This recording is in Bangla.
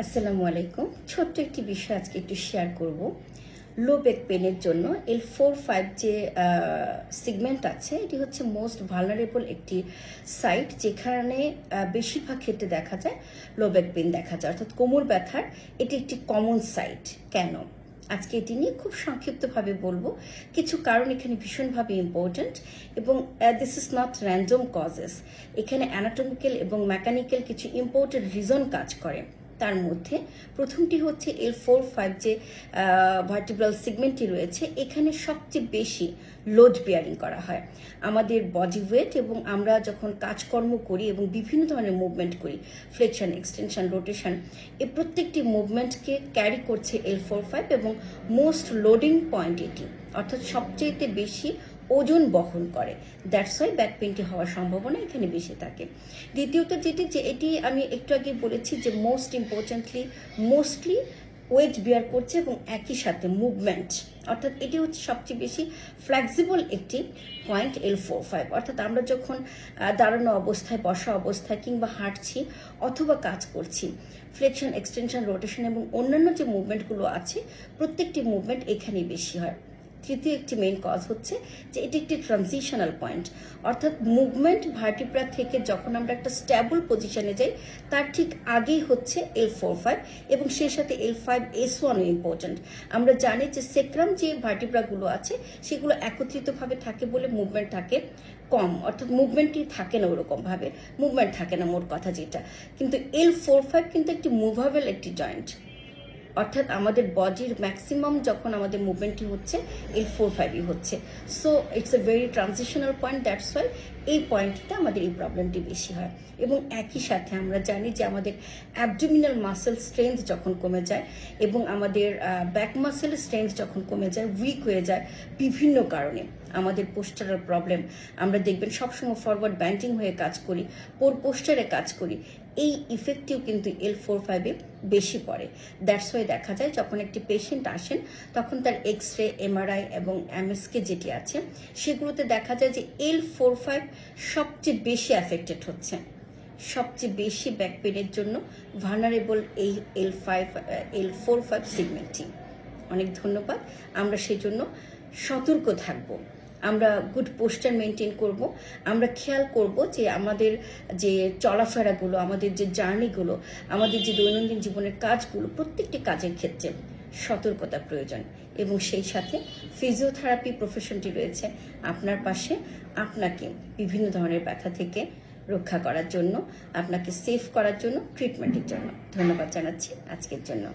আসসালামু আলাইকুম। ছোট্ট একটি বিষয় আজকে একটু শেয়ার করব। লো ব্যাক পেনের জন্য L4-5 যে সেগমেন্ট আছে, এটি হচ্ছে মোস্ট ভালনারেবল একটি সাইট, যেখানে বেশিরভাগ ক্ষেত্রে দেখা যায় লো ব্যাক পেন দেখা যায়, অর্থাৎ কোমর ব্যথার এটি একটি কমন সাইট। কেন আজকে এটি নিয়ে খুব সংক্ষিপ্তভাবে বলবো। কিছু কারণ এখানে ভীষণভাবে ইম্পর্ট্যান্ট, এবং this is not random causes. এখানে অ্যানাটমিক্যাল এবং মেকানিক্যাল কিছু ইম্পর্টেন্ট রিজন কাজ করে। তার মধ্যে প্রথমটি হচ্ছে L4-5 যে ভার্টিব্রাল সেগমেন্টটি রয়েছে, এখানে সবচেয়ে বেশি লোড বেয়ারিং করা হয়। আমাদের বডি ওয়েট এবং আমরা যখন কাজকর্ম করি এবং বিভিন্ন ধরনের মুভমেন্ট করি, ফ্লেকশন, এক্সটেনশন, রোটেশন, এই প্রত্যেকটি মুভমেন্টকে ক্যারি করছে L4-5 এবং মোস্ট লোডিং পয়েন্ট এটি, অর্থাৎ সবচেয়ে বেশি ওজন বহন করে। দ্যাটস ওয়াই ব্যাক পেনটি হওয়ার সম্ভাবনা এখানে বেশি থাকে। দ্বিতীয়ত এটি আমি একটু আগে বলেছি যে মোস্টলি ওয়েট বেয়ার করছে এবং একই সাথে মুভমেন্ট, অর্থাৎ এটি হচ্ছে সবচেয়ে বেশি ফ্লেক্সিবল একটি পয়েন্ট L4-5। অর্থাৎ আমরা যখন দাঁড়ানো অবস্থায়, বসা অবস্থায় কিংবা হাঁটছি অথবা কাজ করছি, ফ্লেকশন, এক্সটেনশন, রোটেশন এবং অন্যান্য যে মুভমেন্টগুলো আছে, প্রত্যেকটি মুভমেন্ট এখানেই বেশি হয়। তৃতীয় একটি মেইন কজ হচ্ছে যে এটি একটি ট্রানজিশনাল পয়েন্ট, অর্থাৎ মুভমেন্ট ভার্টিব্রা থেকে যখন আমরা একটা স্ট্যাবল পজিশনে যাই, তার ঠিক আগেই হচ্ছে L4-5 এবং সেই সাথে L5S1ও ইম্পর্ট্যান্ট। আমরা জানি যে সেক্রাম যে ভার্টিব্রাগুলো আছে সেগুলো একত্রিতভাবে থাকে বলে মুভমেন্ট থাকে কম, অর্থাৎ মুভমেন্টই থাকে না, ওরকমভাবে মুভমেন্ট থাকে না মোট কথা যেটা। কিন্তু L4-5 কিন্তু একটি মুভেবল একটি জয়েন্ট, অর্থাৎ আমাদের বডির ম্যাক্সিমাম যখন আমাদের মুভমেন্টই হচ্ছে L4-5ই হচ্ছে। So it's a very transitional point, that's why এই পয়েন্টটা আমাদের এই প্রবলেমটি বেশি হয়। এবং একই সাথে আমরা জানি যে আমাদের অ্যাবডোমিনাল মাসেল স্ট্রেংথ যখন কমে যায় এবং আমাদের ব্যাক মাসেল স্ট্রেংথ যখন কমে যায়, উইক হয়ে যায় বিভিন্ন কারণে, আমাদের পোস্টারাল প্রবলেম, আমরা দেখবেন সবসময় ফরওয়ার্ড ব্যান্ডিং হয়ে কাজ করি, পোস্টারে কাজ করি, এই ইফেক্টিভ কিন্তু L4-5-এ বেশি পড়ে। দ্যাটস ওয়াই দেখা যায় যখন একটি পেশেন্ট আসেন তখন তার এক্স-রে, MRI এবং MSK যেটি আছে সেগুলোতে দেখা যায় যে L4-5 সবচেয়ে বেশি অ্যাফেক্টেড হচ্ছে। সবচেয়ে বেশি ব্যাক পেনের জন্য ভালনারেবল এই L4-5 সেগমেন্টটি। অনেক ধন্যবাদ। আমরা সেজন্য সতর্ক থাকবো, আমরা গুড পোস্টার মেনটেন করব, আমরা খেয়াল করব যে আমাদের যে চলাফেরাগুলো, আমাদের যে জার্নিগুলো, আমাদের যে দৈনন্দিন জীবনের কাজগুলো, প্রত্যেকটি কাজের ক্ষেত্রে সতর্কতা প্রয়োজন। এবং সেই সাথে ফিজিওথেরাপি প্রফেশনটি রয়েছে আপনার পাশে, আপনাকে বিভিন্ন ধরনের ব্যথা থেকে রক্ষা করার জন্য, আপনাকে সেফ করার জন্য, ট্রিটমেন্টের জন্য। ধন্যবাদ জানাচ্ছি আজকের জন্য।